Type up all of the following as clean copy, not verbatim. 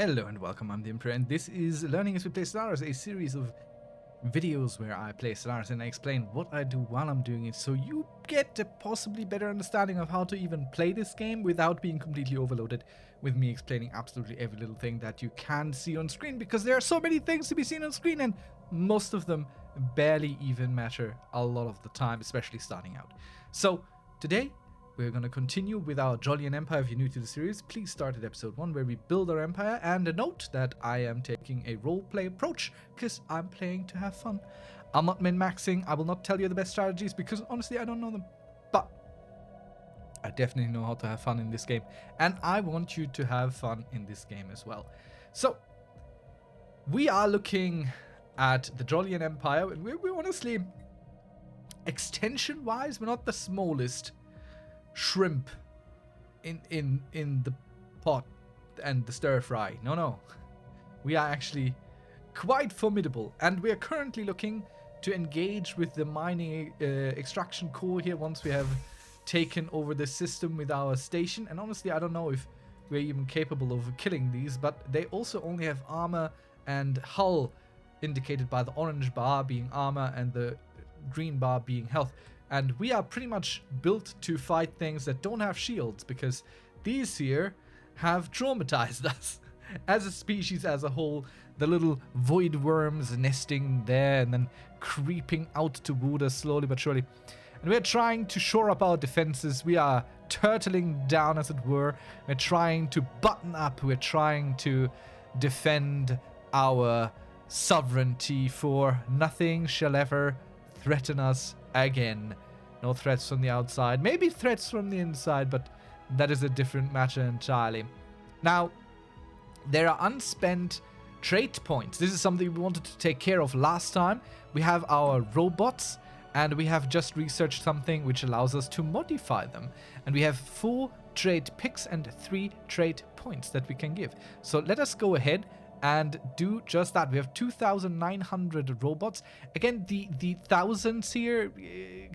Hello and welcome, I'm the Imperor, and this is Learning as we play Stellaris, a series of videos where I play Stellaris and I explain what I do while I'm doing it, so you get a possibly better understanding of how to even play this game without being completely overloaded with me explaining absolutely every little thing that you can see on screen, because there are so many things to be seen on screen and most of them barely even matter a lot of the time, especially starting out. So today we're going to continue with our Jollian Empire. If you're new to the series, please start at episode 1 where we build our empire, and a note that I am taking a roleplay approach because I'm playing to have fun. I'm not min-maxing. I will not tell you the best strategies because honestly I don't know them, but I definitely know how to have fun in this game, and I want you to have fun in this game as well. So we are looking at the Jollian Empire, and we're honestly, extension wise, we're not the smallest shrimp in the pot and the stir fry. No, we are actually quite formidable, and we are currently looking to engage with the mining extraction core here once we have taken over the system with our station. And honestly, I don't know if we're even capable of killing these, but they also only have armor and hull, indicated by the orange bar being armor and the green bar being health. And we are pretty much built to fight things that don't have shields, because these here have traumatized us as a species as a whole. The little void worms nesting there and then creeping out toward us slowly but surely. And we're trying to shore up our defenses. We are turtling down, as it were. We're trying to button up. We're trying to defend our sovereignty, for nothing shall ever threaten us again. No threats from the outside, maybe threats from the inside, but that is a different matter entirely. Now, there are unspent trait points. This is something we wanted to take care of last time. We have our robots, and we have just researched something which allows us to modify them. And we have 4 trait picks and 3 trait points that we can give. So let us go ahead and do just that. We have 2,900 robots. Again, the thousands here,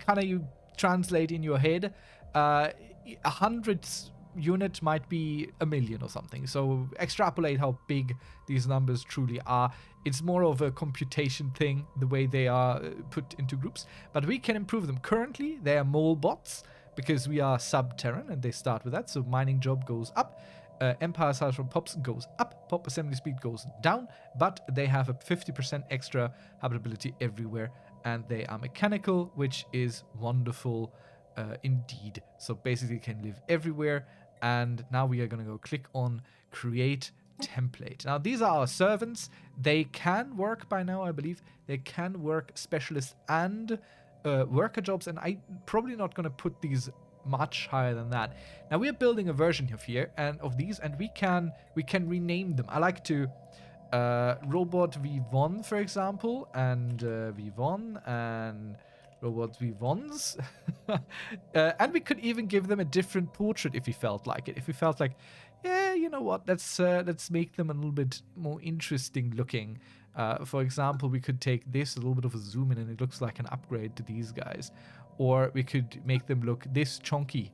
kind of you translate in your head. 100 unit might be a million or something. So extrapolate how big these numbers truly are. It's more of a computation thing, the way they are put into groups. But we can improve them. Currently, they are mole bots because we are sub-Terran, and they start with that. So mining job goes up. Empire size from pops goes up, pop assembly speed goes down, but they have a 50% extra habitability everywhere, and they are mechanical, which is wonderful indeed. So basically can live everywhere. And now we are going to go click on create template. Now these are our servants. They can work by now, I believe. They can work specialist and worker jobs, and I'm probably not going to put these much higher than that. Now we are building a version of here and of these, and we can rename them. I like to robot V1, for example, and V1 and robot V1s. And we could even give them a different portrait if we felt like it. If we felt like, yeah, you know what, let's make them a little bit more interesting looking. For example, we could take this a little bit of a zoom in, and it looks like an upgrade to these guys. Or we could make them look this chunky,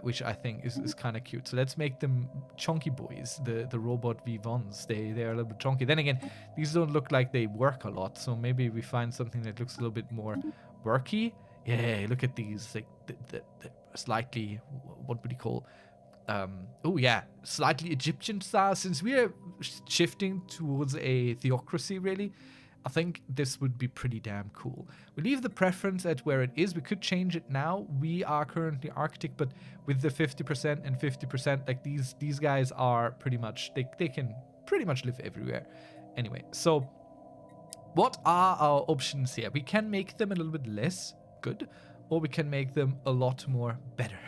which I think is kind of cute. So let's make them chunky boys, the robot V1s. They're a little bit chunky. Then again, these don't look like they work a lot. So maybe we find something that looks a little bit more worky. Yeah, look at these. Like the slightly, what would you call? Oh yeah, slightly Egyptian style. Since we are shifting towards a theocracy, really, I think this would be pretty damn cool. We leave the preference at where it is. We could change it now. We are currently Arctic, but with the 50% and 50%, like these guys are pretty much, they can pretty much live everywhere. Anyway, so what are our options here? We can make them a little bit less good, or we can make them a lot more better.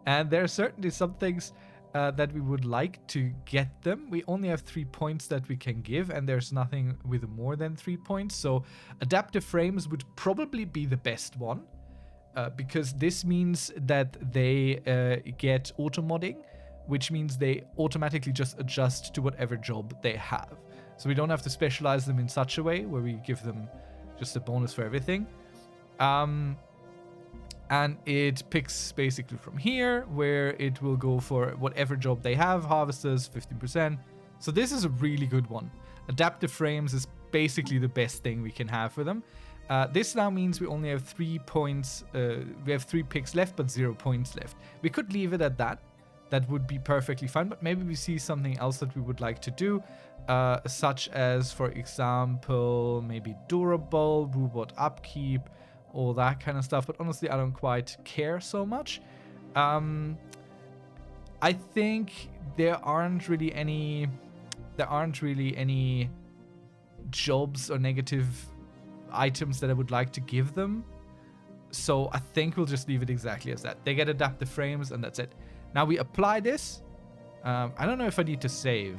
And there are certainly some things that we would like to get them. We only have 3 points that we can give, and there's nothing with more than 3 points. So adaptive frames would probably be the best one, because this means that they get auto modding, which means they automatically just adjust to whatever job they have. So we don't have to specialize them in such a way where we give them just a bonus for everything. And it picks basically from here, where it will go for whatever job they have. Harvesters, 15%. So this is a really good one. Adaptive frames is basically the best thing we can have for them. This now means we only have 3 points. We have 3 picks left, but 0 points left. We could leave it at that. That would be perfectly fine. But maybe we see something else that we would like to do. Such as, for example, maybe durable, robot upkeep, all that kind of stuff. But honestly, I don't quite care so much. I think there aren't really any jobs or negative items that I would like to give them. So I think we'll just leave it exactly as that. They get adaptive frames and that's it. Now we apply this. I don't know if I need to save.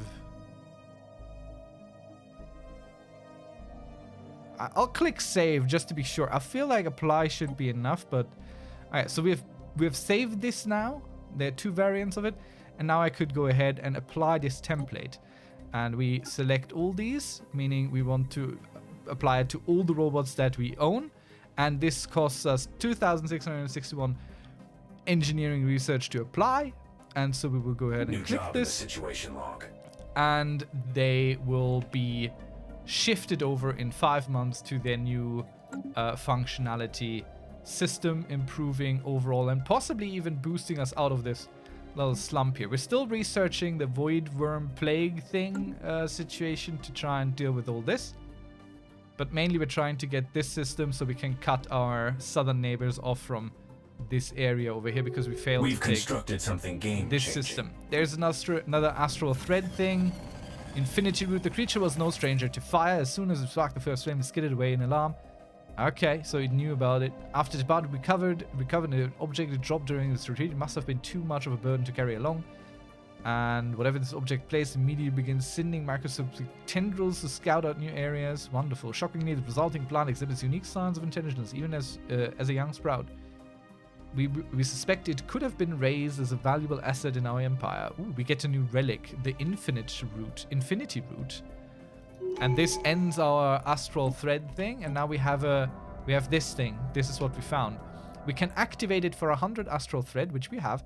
I'll click save just to be sure. I feel like apply should be enough, but alright, so we have saved this now. There are 2 variants of it, and now I could go ahead and apply this template. And we select all these, meaning we want to apply it to all the robots that we own. And this costs us 2,661 engineering research to apply. And so we will go ahead and click this. Situation log. And they will be shifted over in 5 months to their new functionality system, improving overall and possibly even boosting us out of this little slump here. We're still researching the void worm plague thing situation to try and deal with all this, but mainly we're trying to get this system so we can cut our southern neighbors off from this area over here, because we failed to take constructed something this system. There's another astral thread thing. Infinity root. The creature was no stranger to fire. As soon as it sparked the first flame, it skidded away in alarm. Okay, so it knew about it. After the battle recovered an object it dropped during its retreat. It must have been too much of a burden to carry along. And whatever this object placed immediately begins sending microscopic tendrils to scout out new areas. Wonderful. Shockingly, the resulting plant exhibits unique signs of intelligence, even as a young sprout. We suspect it could have been raised as a valuable asset in our empire. Ooh, we get a new relic, the Infinity Root. And this ends our astral thread thing, and now we have this thing. This is what we found. We can activate it for 100 astral thread, which we have,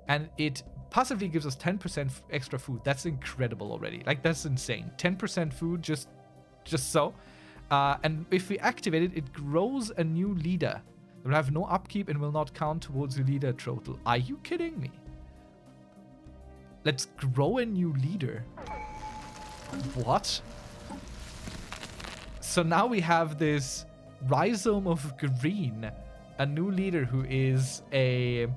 and it passively gives us 10% extra food. That's incredible already. Like, that's insane. 10% food just so. And if we activate it, it grows a new leader. It will have no upkeep and will not count towards the leader total. Are you kidding me? Let's grow a new leader. What? So now we have this Rhizome of Green, a new leader who is a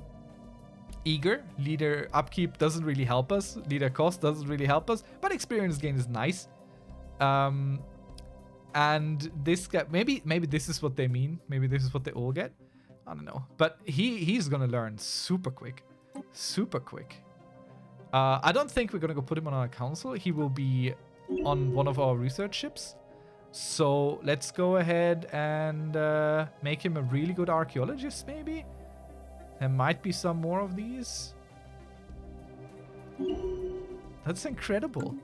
eager. Leader upkeep doesn't really help us. Leader cost doesn't really help us, but experience gain is nice. And this guy, maybe this is what they mean. Maybe this is what they all get. I don't know. But he's gonna learn super quick. Super quick. I don't think we're gonna go put him on our council. He will be on one of our research ships. So let's go ahead and make him a really good archaeologist, maybe. There might be some more of these. That's incredible.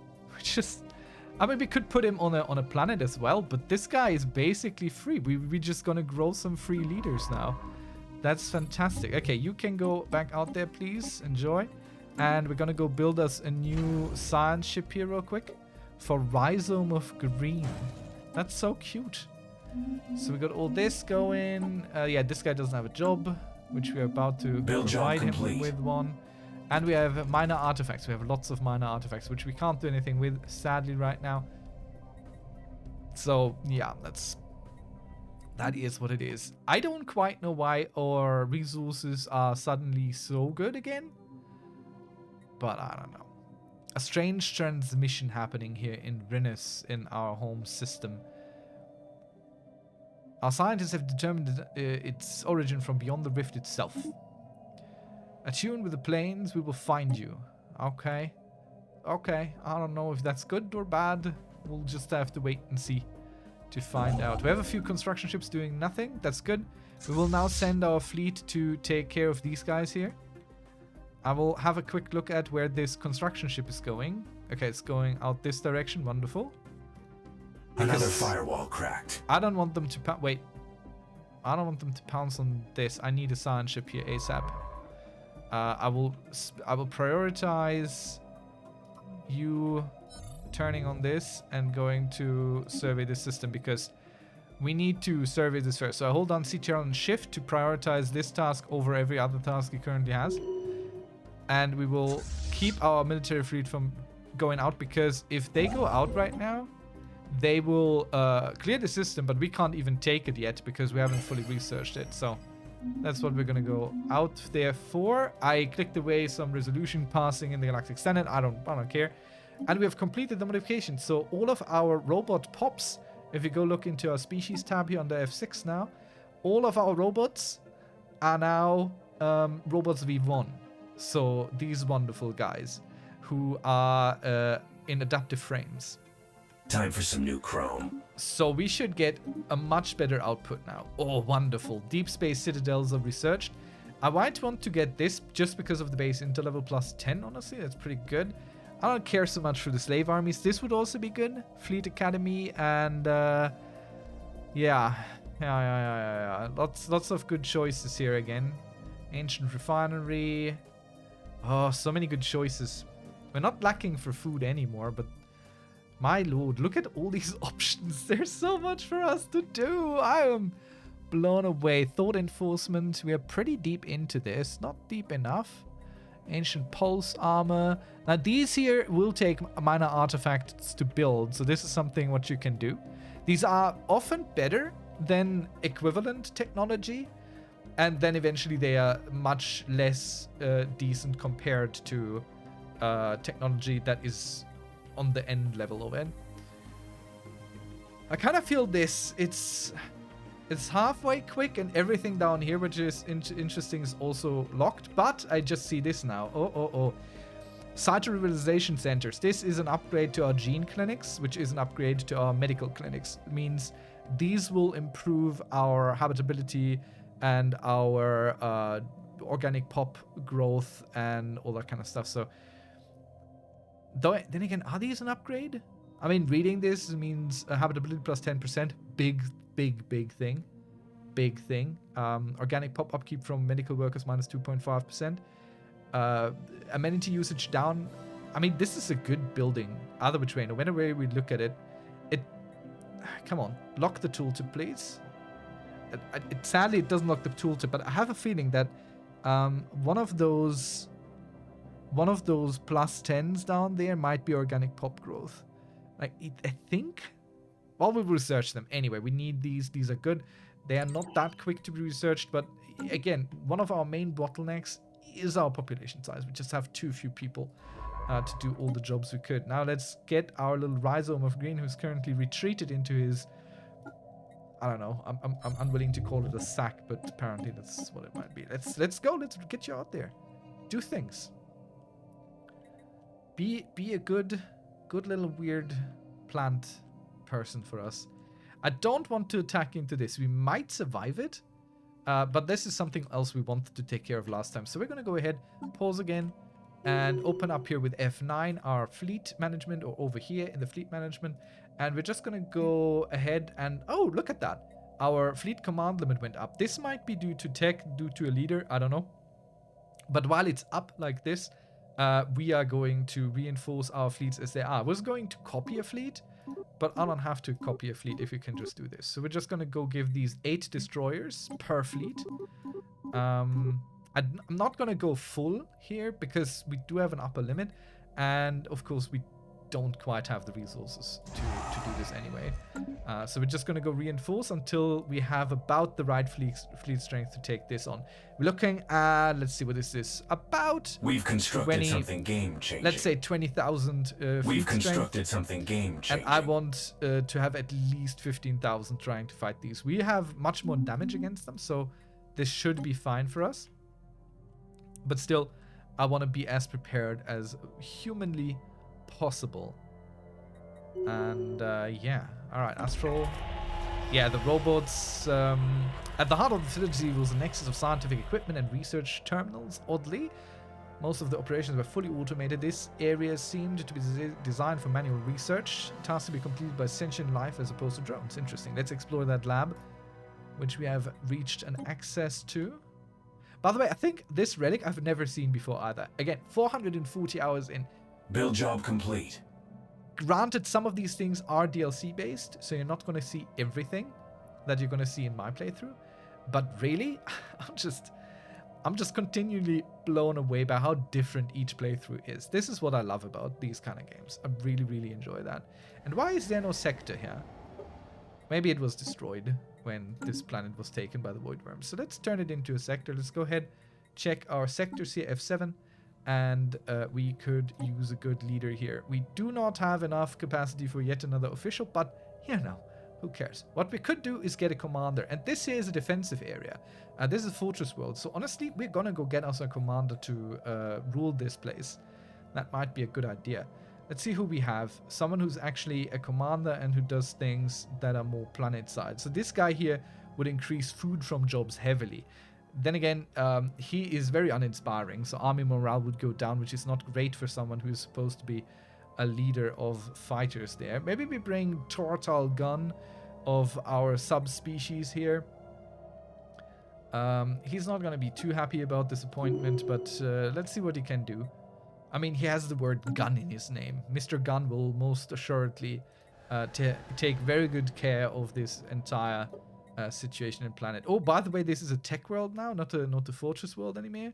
I mean, we could put him on a planet as well, but this guy is basically free. We're just gonna grow some free leaders now. That's fantastic. Okay, you can go back out there, please. Enjoy. And we're gonna go build us a new science ship here real quick for Rhizome of Green. That's so cute. So we got all this going. Yeah, this guy doesn't have a job, which we are about to provide him with one. And we have minor artifacts. We have lots of minor artifacts, which we can't do anything with, sadly, right now. So, yeah, that is what it is. I don't quite know why our resources are suddenly so good again. But I don't know. A strange transmission happening here in Rinus in our home system. Our scientists have determined its origin from beyond the rift itself. Attuned with the planes, we will find you. Okay. Okay. I don't know if that's good or bad. We'll just have to wait and see to find out. We have a few construction ships doing nothing. That's good. We will now send our fleet to take care of these guys here. I will have a quick look at where this construction ship is going. Okay, it's going out this direction. Wonderful. Another firewall cracked. I don't want them to... Wait. I don't want them to pounce on this. I need a science ship here ASAP. I will prioritize you turning on this and going to survey the system, because we need to survey this first. So I hold on CTR and shift to prioritize this task over every other task he currently has. And we will keep our military fleet from going out, because if they go out right now, they will clear the system, but we can't even take it yet because we haven't fully researched it. So that's what we're gonna go out there for. I clicked away some resolution passing in the Galactic Standard. I don't care. And we have completed the modification. So all of our robot pops, if you go look into our species tab here under F6 now, all of our robots are now robots V1. So these wonderful guys who are in adaptive frames. Time for some new chrome. So we should get a much better output now. Oh, wonderful. Deep space citadels are researched. I might want to get this just because of the base intel level plus 10, honestly. That's pretty good. I don't care so much for the slave armies. This would also be good. Fleet Academy and yeah. Lots of good choices here again. Ancient Refinery. Oh, so many good choices. We're not lacking for food anymore, but my lord, look at all these options. There's so much for us to do. I am blown away. Thought enforcement. We are pretty deep into this. Not deep enough. Ancient pulse armor. Now these here will take minor artifacts to build, so this is something what you can do. These are often better than equivalent technology, and then eventually they are much less decent compared to technology that is on the end level of it. I kind of feel this. It's halfway quick, and everything down here, which is interesting, is also locked. But I just see this now. Oh. Cyto-revitalization centers. This is an upgrade to our gene clinics, which is an upgrade to our medical clinics. It means these will improve our habitability and our organic pop growth and all that kind of stuff. So, then again, are these an upgrade? I mean, reading this means habitability plus 10%. Big thing. Big thing. Organic pop upkeep from medical workers minus 2.5%. Amenity usage down. I mean, this is a good building. Either which way, no matter way we look at it, come on, lock the tooltip, please. Sadly, it doesn't lock the tooltip, but I have a feeling that one of those plus 10s down there might be organic pop growth. I think. Well, we'll research them anyway. We need these. These are good. They are not that quick to be researched, but again, one of our main bottlenecks is our population size. We just have too few people to do all the jobs we could. Now let's get our little rhizome of green, who's currently retreated into his. I don't know. I'm unwilling to call it a sack, but apparently that's what it might be. Let's go. Let's get you out there. Do things. Be a good little weird plant person for us. I don't want to attack into this. We might survive it, but this is something else we wanted to take care of last time. So we're going to go ahead, pause again, and open up here with F9 our fleet management, or over here in the fleet management. And we're just going to go ahead and, oh, look at that. Our fleet command limit went up. This might be due to tech, due to a leader. I don't know. But while it's up like this, we are going to reinforce our fleets as they are. I was going to copy a fleet, but I don't have to copy a fleet if you can just do this. So we're just going to go give these 8 destroyers per fleet. I'm not going to go full here because we do have an upper limit. And of course, we don't quite have the resources to do this anyway. So we're just going to go reinforce until we have about the right fleet strength to take this on. We're looking at, let's see, what is this? About We've constructed something game-changing. Let's say 20,000 We've constructed something game-changing. And I want to have at least 15,000 trying to fight these. We have much more damage against them, so this should be fine for us. But still, I want to be as prepared as humanly possible. And yeah, all right, Astral. Yeah, the robots. At the heart of the facility was a nexus of scientific equipment and research terminals. Oddly, most of the operations were fully automated. This area seemed to be designed for manual research, tasks to be completed by sentient life as opposed to drones. Interesting. Let's explore that lab. which we have reached an access to. By the way, I think this relic I've never seen before either. Again, 440 hours in. Build job complete. Granted, some of these things are DLC based, so you're not going to see everything that you're going to see in my playthrough. But really, I'm just continually blown away by how different each playthrough is. This is what I love about these kind of games. I really, really enjoy that. And why is there no sector here? Maybe it was destroyed when this planet was taken by the void worms. So let's turn it into a sector. Let's go ahead, check our sectors here, F7. And we could use a good leader here. We do not have enough capacity for yet another official, but here now. Who cares? What we could do is get a commander. And this here is a defensive area. This is a fortress world. So honestly, we're going to go get us a commander to rule this place. That might be a good idea. Let's see who we have. Someone who's actually a commander and who does things that are more planet side. So this guy here would increase food from jobs heavily. Then again, he is very uninspiring. So army morale would go down, which is not great for someone who is supposed to be a leader of fighters there. Maybe we bring Tortal Gun of our subspecies here. He's not going to be too happy about this appointment, but let's see what he can do. I mean, he has the word gun in his name. Mr. Gun will most assuredly take very good care of this entire situation and planet. Oh, by the way, this is a tech world now, not a fortress world anymore.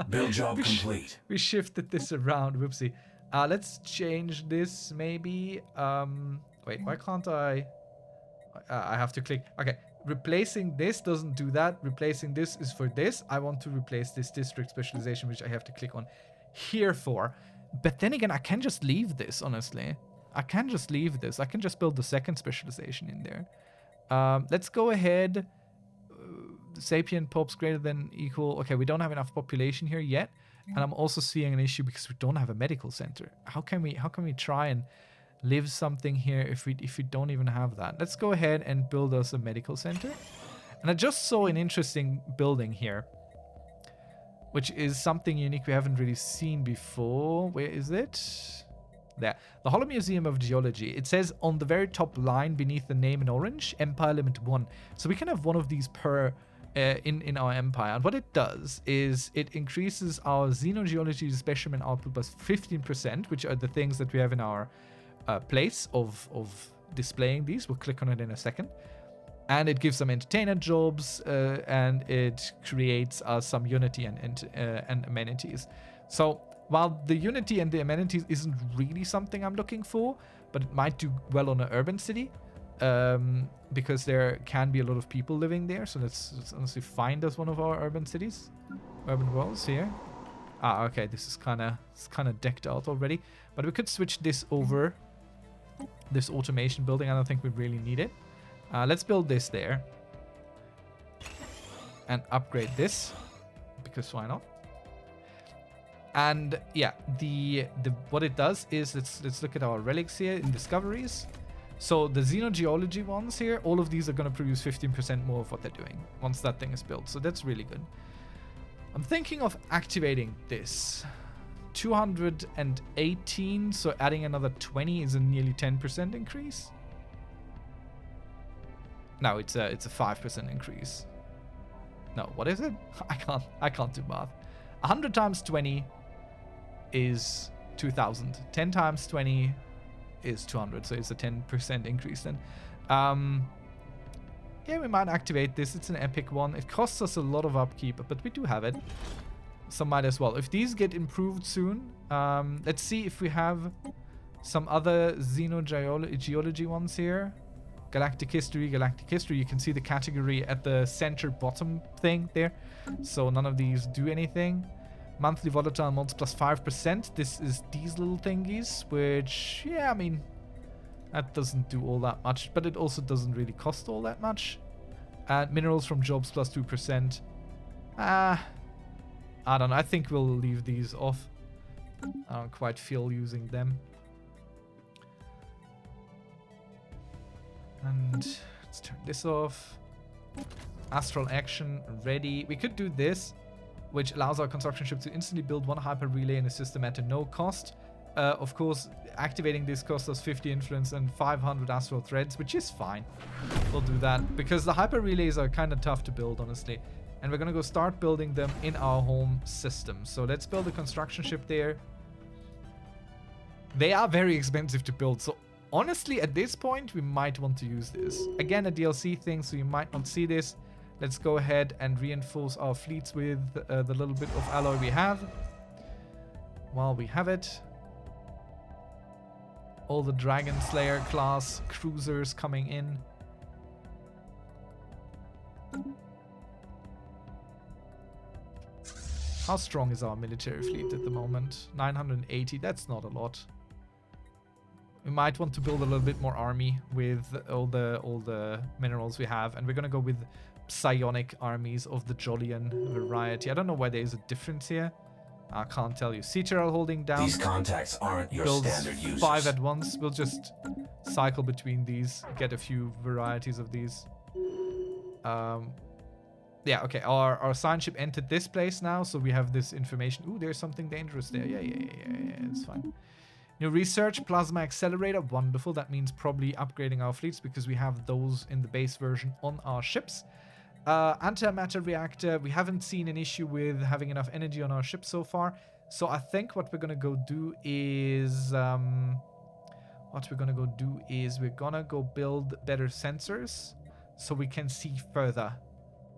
Build job complete. We shifted this around. Whoopsie. Let's change this maybe. Wait, why can't I? I have to click. Okay, replacing this doesn't do that. Replacing this is for this. I want to replace this district specialization, which I have to click on here for. But then again, I can just leave this, honestly. I can just leave this. I can just build the second specialization in there. Let's go ahead. Sapient popes greater than equal. Okay, we don't have enough population here yet. And I'm also seeing an issue because we don't have a medical center. How can we try and live something here if we don't even have that? Let's go ahead and build us a medical center. And I just saw an interesting building here, which is something unique we haven't really seen before. Where is it? There. The Hollow Museum of Geology. It says on the very top line beneath the name in orange, Empire Limit 1. So we can have one of these per in our empire. And what it does is it increases our xenogeology specimen output by 15%, which are the things that we have in our place of displaying these. We'll click on it in a second. And it gives some entertainer jobs, and it creates some unity and amenities. So while the unity and the amenities isn't really something I'm looking for, but it might do well on an urban city, because there can be a lot of people living there. So let's honestly find us one of our urban cities, urban worlds here. Ah, okay, this is kind of decked out already, but we could switch this over, this automation building. I don't think we really need it. Let's build this there and upgrade this, because why not? And yeah, the what it does is let's look at our relics here in discoveries. So the xenogeology ones here, all of these are going to produce 15% more of what they're doing once that thing is built. So that's really good. I'm thinking of activating this. 218, so adding another 20 is a nearly 10% increase. No, it's a 5% increase. No, what is it? I can't do math. 100 times 20 is 2,000. 10 times 20 is 200, so it's a 10% increase then. Yeah, we might activate this. It's an epic one. It costs us a lot of upkeep, but we do have it, so might as well. If these get improved soon, let's see if we have some other xenogeology ones here. Galactic history. You can see the category at the center bottom thing there. So none of these do anything. Monthly volatile mods plus 5%. This is these little thingies, which, yeah, I mean, that doesn't do all that much, but it also doesn't really cost all that much. And minerals from jobs plus 2%. I don't know. I think we'll leave these off. I don't quite feel using them. And let's turn this off. Astral action ready. We could do this, which allows our construction ship to instantly build one hyper relay in a system at no cost. Of course, activating this costs us 50 influence and 500 astral threads, which is fine. We'll do that because the hyper relays are kind of tough to build, honestly. And we're gonna go start building them in our home system. So let's build a construction ship there. They are very expensive to build, so honestly, at this point, we might want to use this. Again, a DLC thing, so you might not see this. Let's go ahead and reinforce our fleets with the little bit of alloy we have. While we have it. All the Dragon Slayer class cruisers coming in. How strong is our military fleet at the moment? 980, that's not a lot. We might want to build a little bit more army with all the minerals we have, and we're gonna go with psionic armies of the Jolien variety. I don't know why there is a difference here. I can't tell you. CTRL holding down. These contacts aren't your standard users. 5 at once. We'll just cycle between these, get a few varieties of these. Yeah, okay. Our science ship entered this place now, so we have this information. Ooh, there's something dangerous there. Yeah, it's fine. New research, plasma accelerator, wonderful. That means probably upgrading our fleets because we have those in the base version on our ships. Antimatter reactor, we haven't seen an issue with having enough energy on our ship so far. So I think what we're gonna go do is we're gonna go build better sensors so we can see further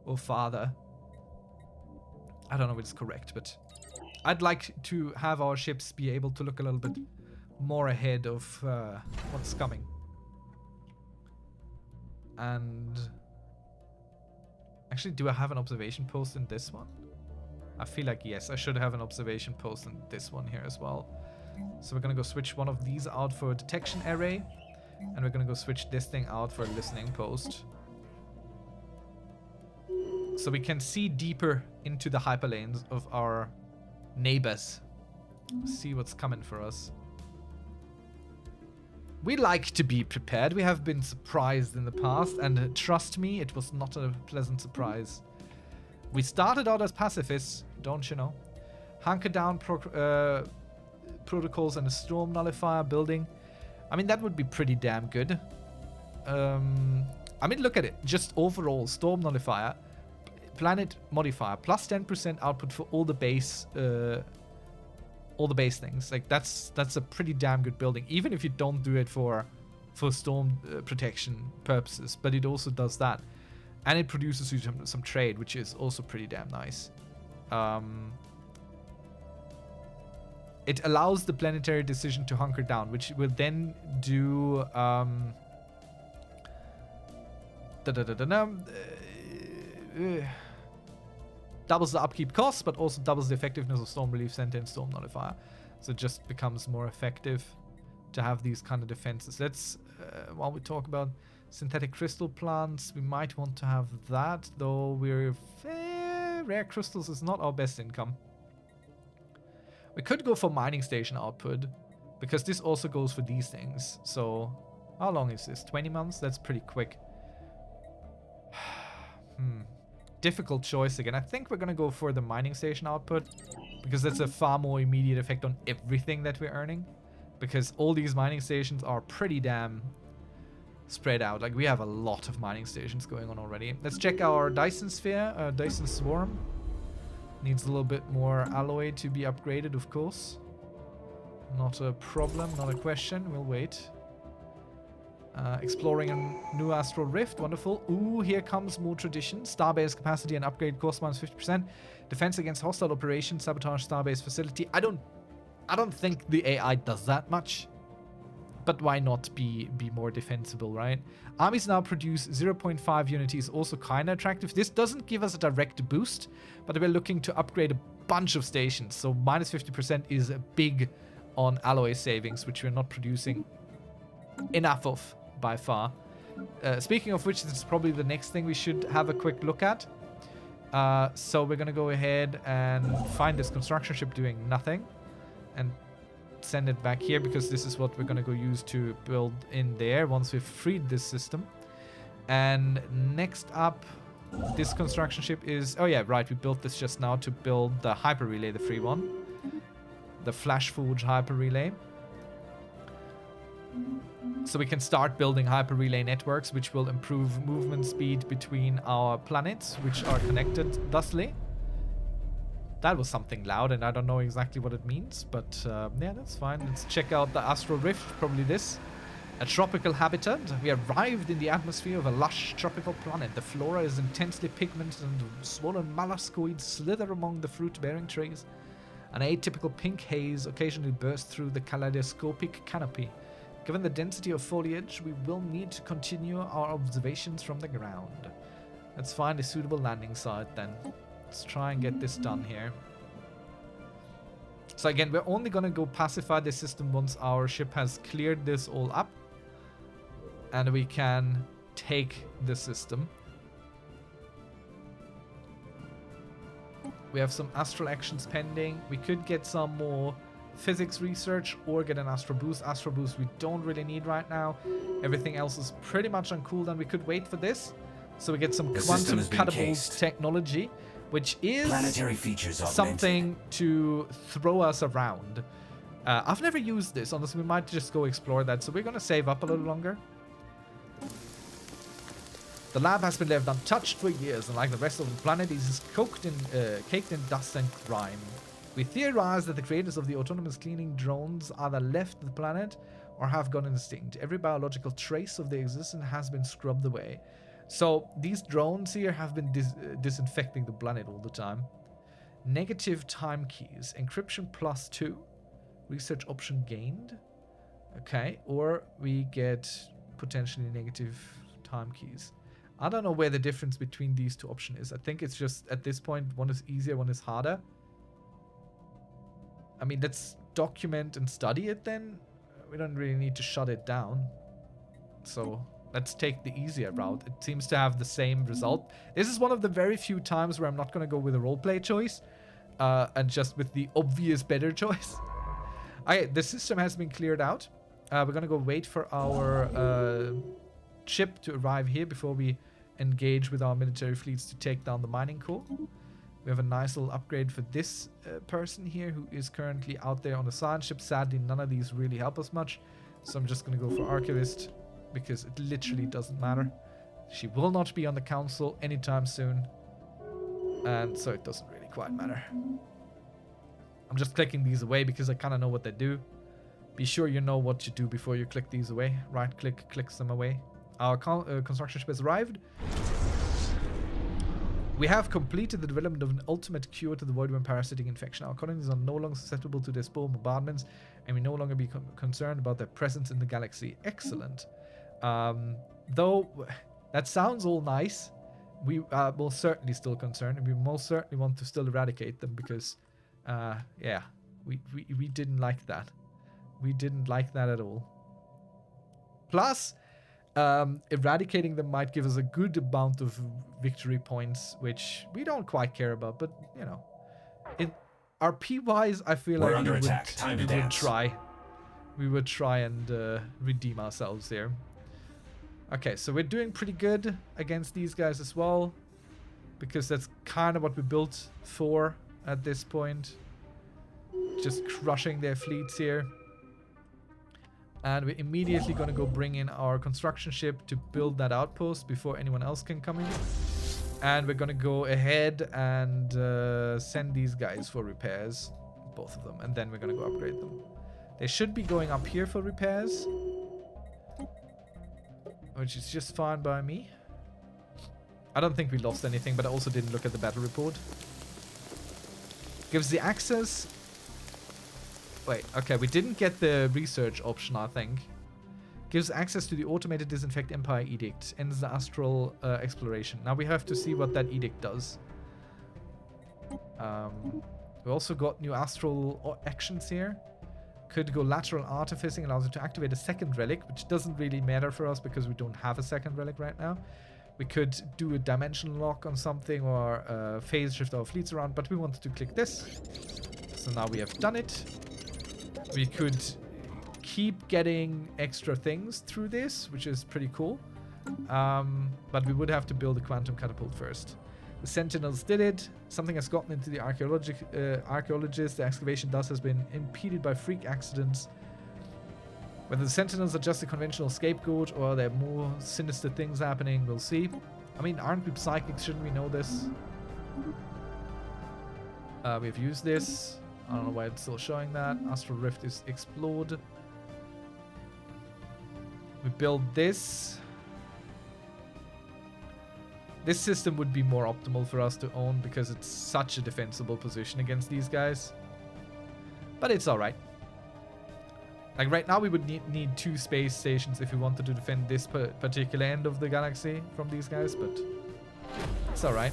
or farther. I don't know if it's correct, but I'd like to have our ships be able to look a little bit more ahead of what's coming. And actually, do I have an observation post in this one? I feel like yes, I should have an observation post in this one here as well. So we're gonna go switch one of these out for a detection array, and we're gonna go switch this thing out for a listening post. So we can see deeper into the hyperlanes of our neighbors. See what's coming for us. We like to be prepared. We have been surprised in the past, and trust me, it was not a pleasant surprise. We started out as pacifists, don't you know? Hunker down protocols and a storm nullifier building. I mean, that would be pretty damn good. I mean, look at it. Just overall, storm nullifier, planet modifier, plus 10% output for all the base things. Like that's a pretty damn good building, even if you don't do it for storm protection purposes, but it also does that, and it produces you some trade, which is also pretty damn nice. It allows the planetary decision to hunker down, which will then do doubles the upkeep costs, but also doubles the effectiveness of Storm Relief Center and Storm Nullifier. So it just becomes more effective to have these kind of defenses. Let's, while we talk about synthetic crystal plants, we might want to have that, though rare crystals is not our best income. We could go for mining station output, because this also goes for these things. So how long is this? 20 months? That's pretty quick. Difficult choice again. I think we're gonna go for the mining station output, because that's a far more immediate effect on everything that we're earning, because all these mining stations are pretty damn spread out. Like, we have a lot of mining stations going on already. Let's check our Dyson sphere. Dyson swarm needs a little bit more alloy to be upgraded, of course. Not a problem, not a question. We'll wait. Exploring a new astral rift, wonderful. Ooh, here comes more tradition. Starbase capacity and upgrade cost minus 50%. Defense against hostile operations, sabotage starbase facility. I don't think the AI does that much, but why not be more defensible, right? Armies now produce 0.5 unities, also kind of attractive. This doesn't give us a direct boost, but we're looking to upgrade a bunch of stations, so minus 50% is big on alloy savings, which we're not producing enough of by far. Speaking of which, this is probably the next thing we should have a quick look at. So we're gonna go ahead and find this construction ship doing nothing and send it back here, because this is what we're gonna go use to build in there once we've freed this system. And next up, this construction ship is, oh yeah, right, we built this just now to build the hyper relay, the free one, the Flash Forge hyper relay. So we can start building hyper relay networks, which will improve movement speed between our planets, which are connected thusly. That was something loud, and I don't know exactly what it means, but yeah, that's fine. Let's check out the astral rift, probably this. A tropical habitat. We arrived in the atmosphere of a lush tropical planet. The flora is intensely pigmented and swollen molluscoids slither among the fruit-bearing trees. An atypical pink haze occasionally bursts through the kaleidoscopic canopy. Given the density of foliage, we will need to continue our observations from the ground. Let's find a suitable landing site then. Let's try and get this done here. So again, we're only going to go pacify the system once our ship has cleared this all up. And we can take the system. We have some astral actions pending. We could get some more physics research or get an astral boost. Astral boost we don't really need right now. Everything else is pretty much on cooldown. We could wait for this. So we get some quantum cuttable technology, which is planetary features something to throw us around. I've never used this. Honestly, we might just go explore that. So we're going to save up a little longer. The lab has been left untouched for years, and like the rest of the planet, it is caked in dust and grime. We theorize that the creators of the autonomous cleaning drones either left the planet or have gone extinct. Every biological trace of their existence has been scrubbed away. So these drones here have been disinfecting the planet all the time. Negative time keys. Encryption +2. Research option gained. Okay, or we get potentially negative time keys. I don't know where the difference between these two options is. I think it's just at this point one is easier, one is harder. I mean, let's document and study it then. We don't really need to shut it down. So let's take the easier route. It seems to have the same result. This is one of the very few times where I'm not going to go with a roleplay choice. And just with the obvious better choice. Okay, the system has been cleared out. We're going to go wait for our ship to arrive here before we engage with our military fleets to take down the mining core. We have a nice little upgrade for this person here who is currently out there on the science ship. Sadly, none of these really help us much. So I'm just going to go for Archivist because it literally doesn't matter. She will not be on the council anytime soon. And so it doesn't really quite matter. I'm just clicking these away because I kind of know what they do. Be sure you know what you do before you click these away. Right click, clicks them away. Our construction ship has arrived. We have completed the development of an ultimate cure to the voidworm parasitic infection. Our colonies are no longer susceptible to their spore bombardments, and we no longer be concerned about their presence in the galaxy. Excellent. Though that sounds all nice, we are most certainly still concerned, and we most certainly want to still eradicate them because, yeah, we didn't like that. We didn't like that at all. Plus, eradicating them might give us a good amount of victory points, which we don't quite care about, but you know, RP wise, I feel like we would try and redeem ourselves here. Okay, so we're doing pretty good against these guys as well, because that's kind of what we built for at this point, just crushing their fleets here. And we're immediately going to go bring in our construction ship to build that outpost before anyone else can come in. And we're going to go ahead and send these guys for repairs. Both of them. And then we're going to go upgrade them. They should be going up here for repairs. Which is just fine by me. I don't think we lost anything, but I also didn't look at the battle report. Gives the access... Wait, okay, we didn't get the research option, I think. Gives access to the automated Disinfect Empire Edict. Ends the astral exploration. Now we have to see what that edict does. We also got new astral actions here. Could go lateral artificing, allows it to activate a second relic, which doesn't really matter for us because we don't have a second relic right now. We could do a dimension lock on something or phase shift our fleets around, but we wanted to click this. So now we have done it. We could keep getting extra things through this, which is pretty cool. But we would have to build a quantum catapult first. The Sentinels did it. Something has gotten into the archaeologists. The excavation thus has been impeded by freak accidents. Whether the Sentinels are just a conventional scapegoat or there are more sinister things happening, we'll see. I mean, aren't we psychics? Shouldn't we know this? We've used this. I don't know why it's still showing that. Astral Rift is explode. We build this. This system would be more optimal for us to own because it's such a defensible position against these guys. But it's alright. Like right now we would need 2 space stations if we wanted to defend this particular end of the galaxy from these guys, but it's alright.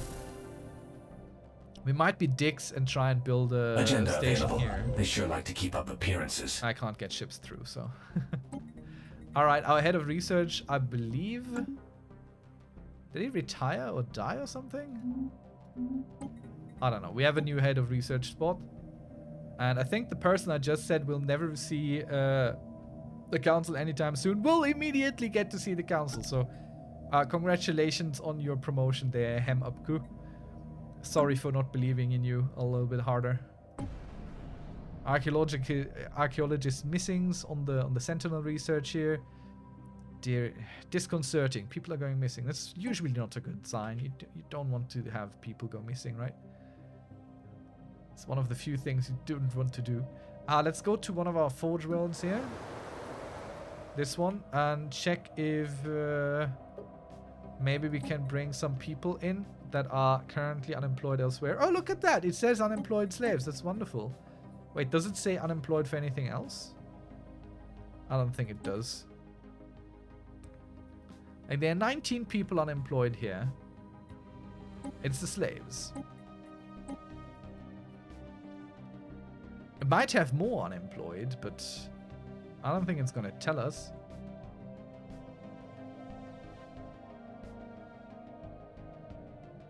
We might be dicks and try and build a Agenda station available. here. They sure like to keep up appearances. I can't get ships through, so. Alright, our head of research, I believe... Did he retire or die or something? I don't know. We have a new head of research spot. And I think the person I just said will never see the council anytime soon will immediately get to see the council. So congratulations on your promotion there, Hem Upku. Sorry for not believing in you a little bit harder. Archaeologist missings on the Sentinel research here. Dear, disconcerting. People are going missing. That's usually not a good sign. You don't want to have people go missing, right? It's one of the few things you don't want to do. Let's go to one of our forge worlds here. This one. And check if maybe we can bring some people in that are currently unemployed elsewhere. Oh, look at that. It says unemployed slaves. That's wonderful. Wait, does it say unemployed for anything else? I don't think it does. Like, there are 19 people unemployed here. It's the slaves. It might have more unemployed, but I don't think it's going to tell us.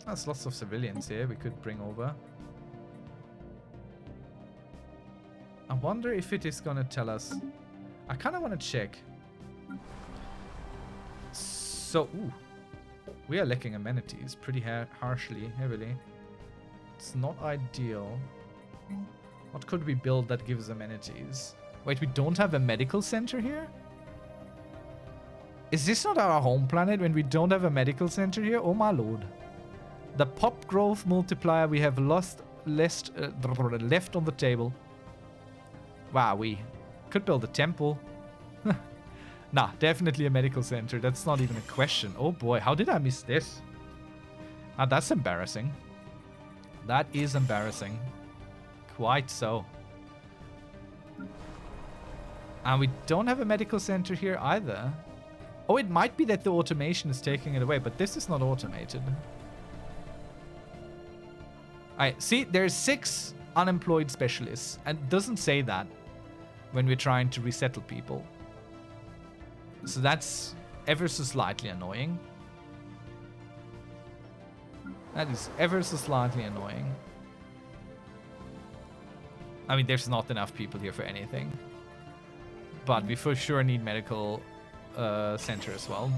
There's lots of civilians here we could bring over. I wonder if it is going to tell us. I kind of want to check. So, ooh, we are lacking amenities pretty heavily. It's not ideal. What could we build that gives amenities? Wait, we don't have a medical center here? Is this not our home planet when we don't have a medical center here? Oh my lord. The pop growth multiplier we have left on the table. Wow, we could build a temple. Nah, definitely a medical center. That's not even a question. Oh boy, how did I miss this? That's embarrassing. That is embarrassing. Quite so. And we don't have a medical center here either. Oh, it might be that the automation is taking it away, but this is not automated. Alright, see, there's 6 unemployed specialists, and it doesn't say that when we're trying to resettle people. So that's ever so slightly annoying. That is ever so slightly annoying. I mean, there's not enough people here for anything. But we for sure need medical center as well.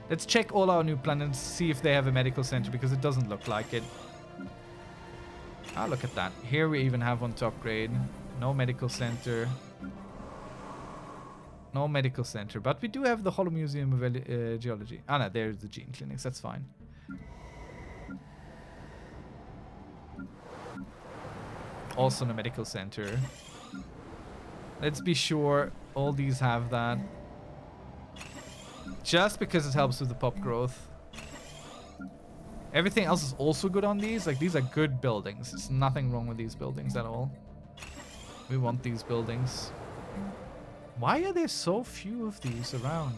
Let's check all our new planets, see if they have a medical center, because it doesn't look like it. Ah, look at that. Here we even have one to upgrade. No medical center. No medical center, but we do have the Hollow Museum of Geology. Ah, no, there's the gene clinics. That's fine. Also no medical center. Let's be sure all these have that. Just because it helps with the pop growth. Everything else is also good on these. Like, these are good buildings. There's nothing wrong with these buildings at all. We want these buildings. Why are there so few of these around?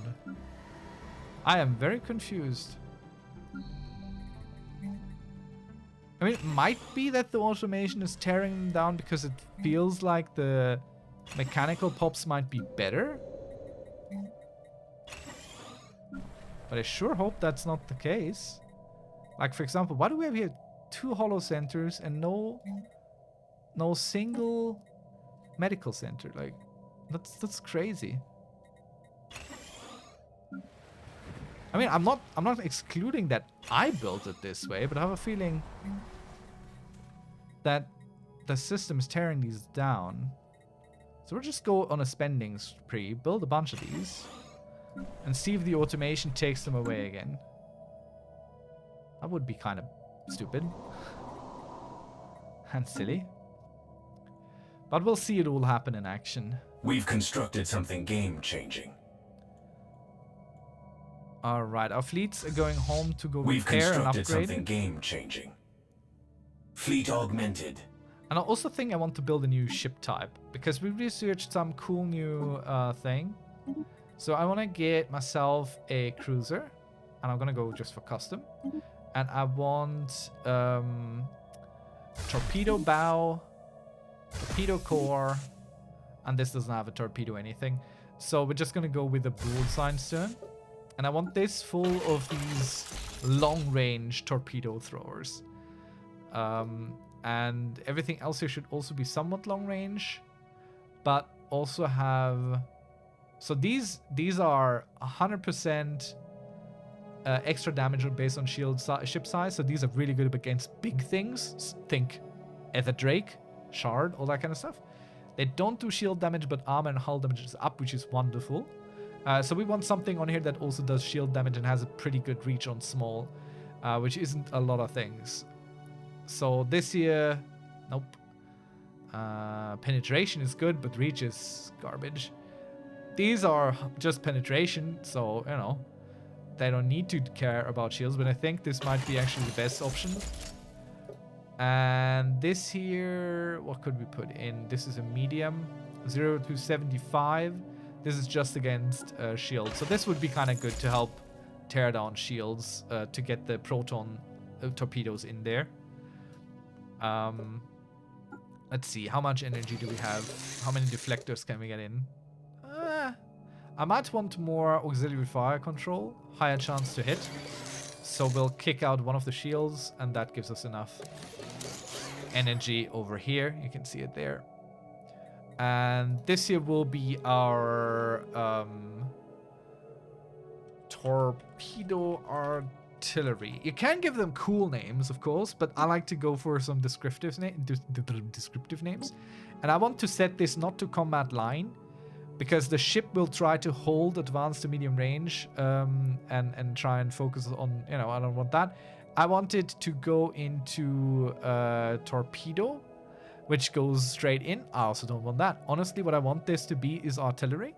I am very confused. I mean, it might be that the automation is tearing them down because it feels like the mechanical pops might be better. But I sure hope that's not the case. Like, for example, why do we have here 2 hollow centers and no single medical center? Like, that's crazy. I mean, I'm not excluding that I built it this way, but I have a feeling that the system is tearing these down. So we'll just go on a spending spree, build a bunch of these, and see if the automation takes them away again. That would be kind of stupid and silly. But we'll see it all happen in action. We've constructed something game-changing. Alright, our fleets are going home to go We've repair and constructed upgrade. something game-changing. Fleet augmented. And I also think I want to build a new ship type, because we researched some cool new thing. So I want to get myself a cruiser, and I'm going to go just for custom. And I want torpedo bow, torpedo core, and this doesn't have a torpedo anything. So we're just going to go with the broadside stern. And I want this full of these long-range torpedo throwers. And everything else here should also be somewhat long-range, but also have... So these are 100% extra damage based on ship size. So these are really good against big things. Think Ether Drake, Shard, all that kind of stuff. They don't do shield damage, but armor and hull damage is up, which is wonderful. So we want something on here that also does shield damage and has a pretty good reach on small, which isn't a lot of things. So this here, nope. Penetration is good, but reach is garbage. These are just penetration, so, you know, they don't need to care about shields, but I think this might be actually the best option. And this here, what could we put in? This is a medium, 0 to 75. This is just against shields. So this would be kind of good to help tear down shields to get the proton torpedoes in there. Let's see, how much energy do we have? How many deflectors can we get in? I might want more auxiliary fire control, higher chance to hit. So we'll kick out one of the shields, and that gives us enough energy over here. You can see it there. And this here will be our torpedo artillery. You can give them cool names, of course, but I like to go for some descriptive names. And I want to set this not to combat line, because the ship will try to hold advanced to medium range and try and focus on, you know, I don't want that. I want it to go into torpedo, which goes straight in. I also don't want that. Honestly, what I want this to be is artillery.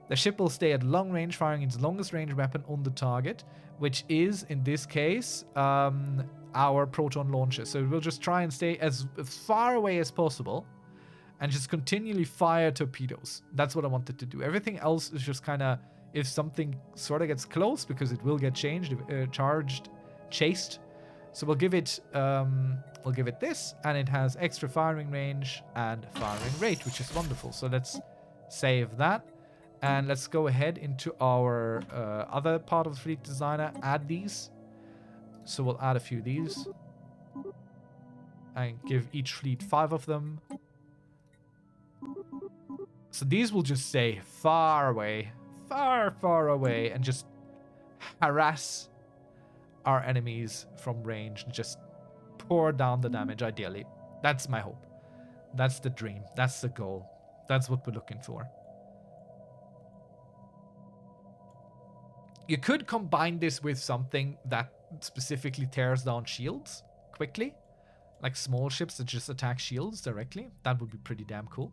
The ship will stay at long range, firing its longest range weapon on the target, which is, in this case, our proton launcher. So it will just try and stay as far away as possible and just continually fire torpedoes. That's what I wanted to do. Everything else is just kind of, if something sort of gets close, because it will get chased. So we'll give it this, and it has extra firing range and firing rate, which is wonderful. So let's save that, and let's go ahead into our other part of the fleet designer, add these. So we'll add a few of these and give each fleet 5 of them. So these will just stay far away, far away, and just harass our enemies from range and just pour down the damage, ideally. That's my hope. That's the dream. That's the goal. That's what we're looking for. You could combine this with something that specifically tears down shields quickly, like small ships that just attack shields directly. That would be pretty damn cool.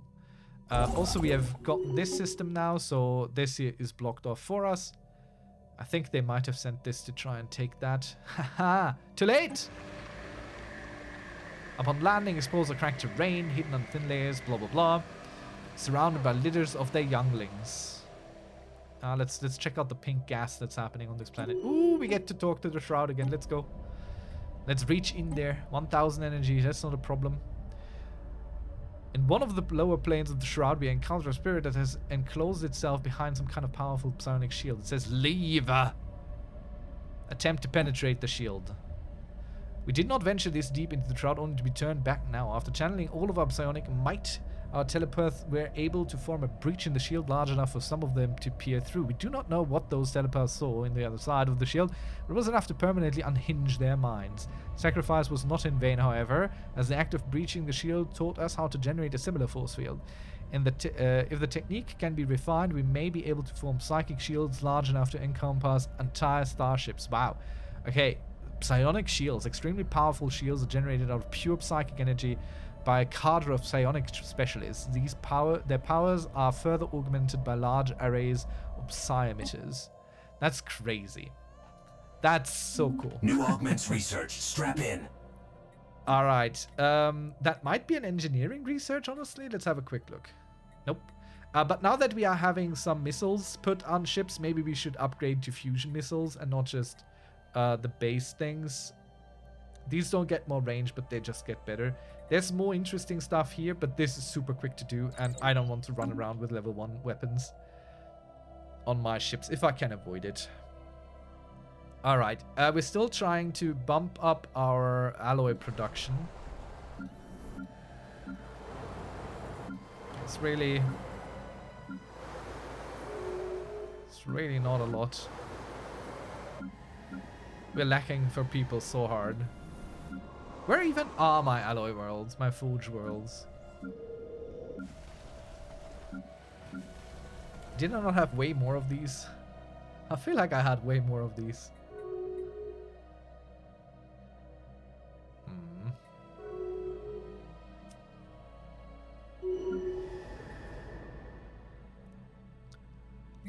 Also, we have got this system now, so this here is blocked off for us. I think they might have sent this to try and take that. Haha! Too late! Upon landing, exposed to cracked terrain, hidden on thin layers, blah blah blah. Surrounded by litters of their younglings. Let's check out the pink gas that's happening on this planet. Ooh, we get to talk to the Shroud again. Let's go. Let's reach in there. 1000 energy, that's not a problem. In one of the lower planes of the Shroud, we encounter a spirit that has enclosed itself behind some kind of powerful psionic shield. It says, leave! Attempt to penetrate the shield. We did not venture this deep into the Shroud, only to be turned back now. After channeling all of our psionic might, our telepaths were able to form a breach in the shield large enough for some of them to peer through. We do not know what those telepaths saw in the other side of the shield, but it was enough to permanently unhinge their minds. Sacrifice was not in vain, however, as the act of breaching the shield taught us how to generate a similar force field. If the technique can be refined, we may be able to form psychic shields large enough to encompass entire starships. Wow. Okay, psionic shields. Extremely powerful shields are generated out of pure psychic energy by a cadre of psionic specialists. Their powers are further augmented by large arrays of psi emitters. That's crazy. That's so cool. New augments research. Strap in. All right. That might be an engineering research, honestly. Let's have a quick look. Nope. But now that we are having some missiles put on ships, maybe we should upgrade to fusion missiles and not just the base things. These don't get more range, but they just get better. There's more interesting stuff here, but this is super quick to do, and I don't want to run around with level 1 weapons on my ships if I can avoid it. Alright, we're still trying to bump up our alloy production. It's really not a lot. We're lacking for people so hard. Where even are my alloy worlds, my forge worlds? Did I not have way more of these? I feel like I had way more of these.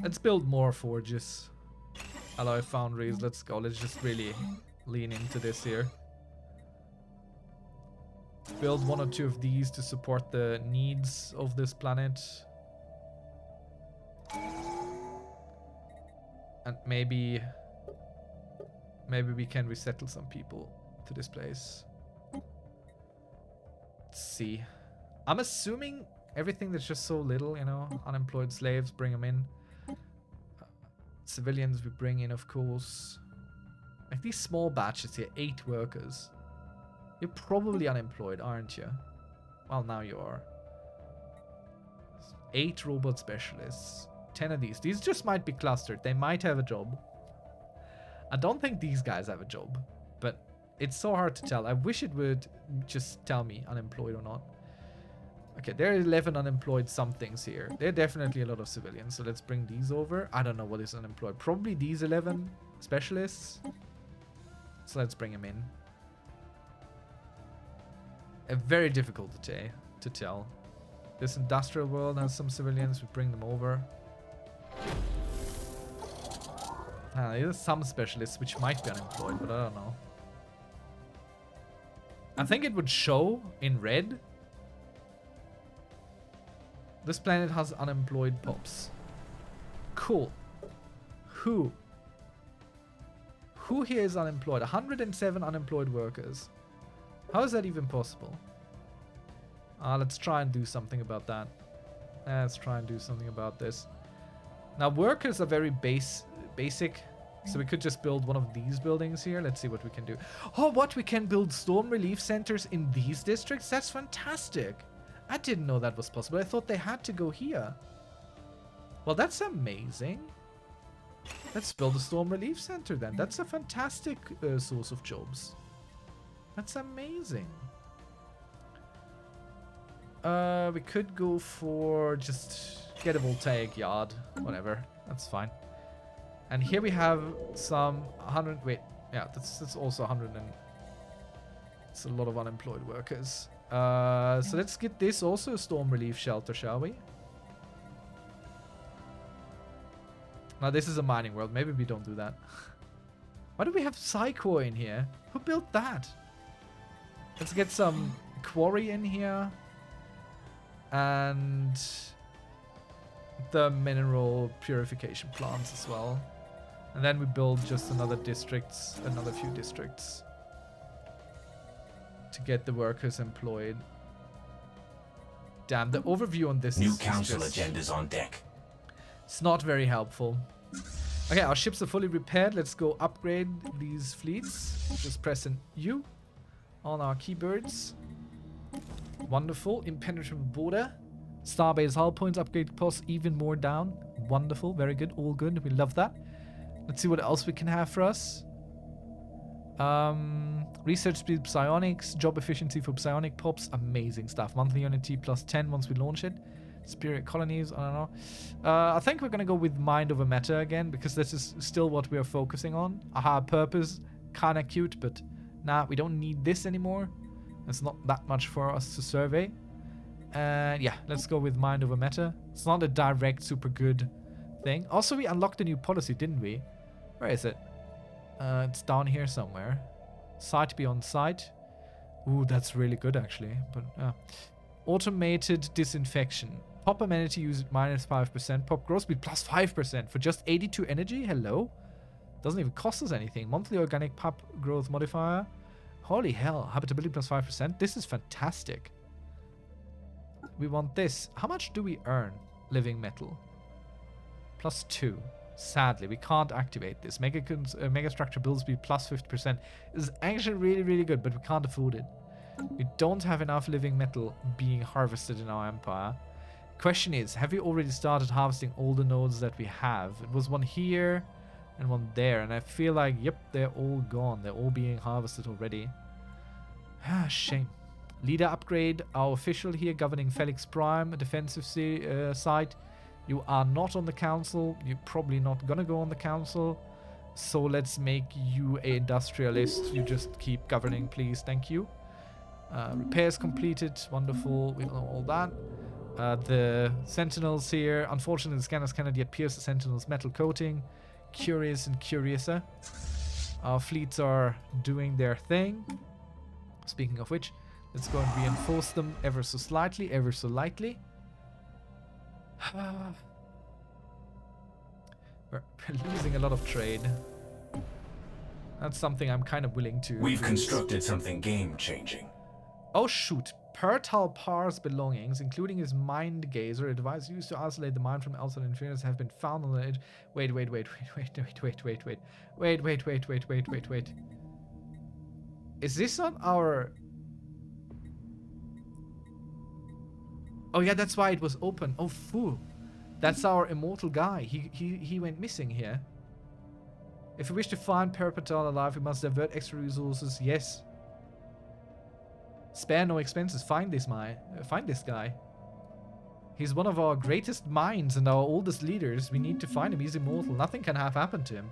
Let's build more forges. Alloy foundries, let's go. Let's just really lean into this here. Build 1 or 2 of these to support the needs of this planet. And maybe we can resettle some people to this place. Let's see. I'm assuming everything that's just so little, you know, unemployed slaves, bring them in. Civilians we bring in, of course. Like these small batches here, 8 workers. You're probably unemployed, aren't you? Well, now you are. 8 robot specialists. 10 of these. These just might be clustered. They might have a job. I don't think these guys have a job, but it's so hard to tell. I wish it would just tell me unemployed or not. Okay, there are 11 unemployed somethings here. There are definitely a lot of civilians, so let's bring these over. I don't know what is unemployed. Probably these 11 specialists. So let's bring them in. Very difficult to tell. This industrial world has some civilians. We bring them over. There's some specialists which might be unemployed, but I don't know. I think it would show in red. This planet has unemployed pops. Cool. Who here is unemployed? 107 unemployed workers. How is that even possible? Let's try and do something about that. Let's try and do something about this. Now, workers are very basic. So we could just build one of these buildings here. Let's see what we can do. Oh, what? We can build storm relief centers in these districts? That's fantastic. I didn't know that was possible. I thought they had to go here. Well, that's amazing. Let's build a storm relief center then. That's a fantastic source of jobs. That's amazing. We could go for just get a voltaic yard. Whatever. That's fine. And here we have some 100... Wait. Yeah, that's also 100 and... It's a lot of unemployed workers. So let's get this also a storm relief shelter, shall we? Now this is a mining world. Maybe we don't do that. Why do we have Psycho in here? Who built that? Let's get some quarry in here. And the mineral purification plants as well. And then we build just another few districts. To get the workers employed. Damn, the overview on this New is council just, agendas on deck. It's not very helpful. Okay, our ships are fully repaired. Let's go upgrade these fleets. Just pressing U on our keyboards. Wonderful. Impenetrable border. Starbase hull points upgrade costs even more down. Wonderful. Very good. All good. We love that. Let's see what else we can have for us. Research speed psionics, job efficiency for psionic pops, amazing stuff. Monthly unity plus 10 once we launch it. Spirit colonies, I don't know. I think we're gonna go with mind over matter again, because this is still what we are focusing on. Aha, purpose, kinda cute, but nah, we don't need this anymore. It's not that much for us to survey. And yeah, let's go with mind over matter. It's not a direct super good thing. Also, we unlocked a new policy, didn't we? Where is it? It's down here somewhere. Site beyond site. Ooh, that's really good actually. But automated disinfection. Pop amenity use at -5%. Pop growth speed +5% for just 82 energy. Hello. Doesn't even cost us anything. Monthly organic pop growth modifier. Holy hell. Habitability +5%. This is fantastic. We want this. How much do we earn? Living metal. +2. Sadly, we can't activate this. Mega structure build speed +50% is actually really, really good, but we can't afford it. We don't have enough living metal being harvested in our empire. Question is, have we already started harvesting all the nodes that we have? It was one here and one there, and I feel like, yep, they're all gone. They're all being harvested already. Ah, shame. Leader upgrade. Our official here governing Felix Prime, a defensive site. You are not on the council. You're probably not gonna go on the council. So let's make you a industrialist. You just keep governing, please. Thank you. Repairs completed. Wonderful. We know all that. The sentinels here. Unfortunately, the scanners cannot yet pierce the sentinels' metal coating. Curious and curiouser. Our fleets are doing their thing. Speaking of which, let's go and reinforce them ever so slightly, ever so lightly. We're losing a lot of trade. That's something I'm kind of willing to We've lose. constructed something game-changing. Oh shoot. Pertal Par's belongings, including his mind gazer, a device used to isolate the mind from outside interference, have been found on the edge. Wait. Is this on our... Oh yeah, that's why it was open. Oh fool. That's our immortal guy. He went missing here. If we wish to find Perpetual alive, we must divert extra resources. Yes. Spare no expenses. Find this guy. He's one of our greatest minds and our oldest leaders. We need to find him. He's immortal. Nothing can have happened to him.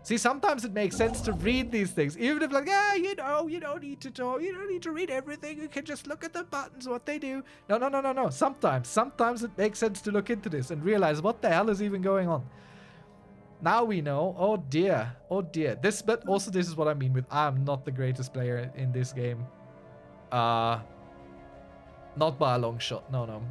See, sometimes it makes sense to read these things. Even if like, you don't need to talk. You don't need to read everything. You can just look at the buttons, what they do. No. Sometimes it makes sense to look into this and realize what the hell is even going on. Now we know. Oh dear. But also this is what I mean with I'm not the greatest player in this game. Not by a long shot. No.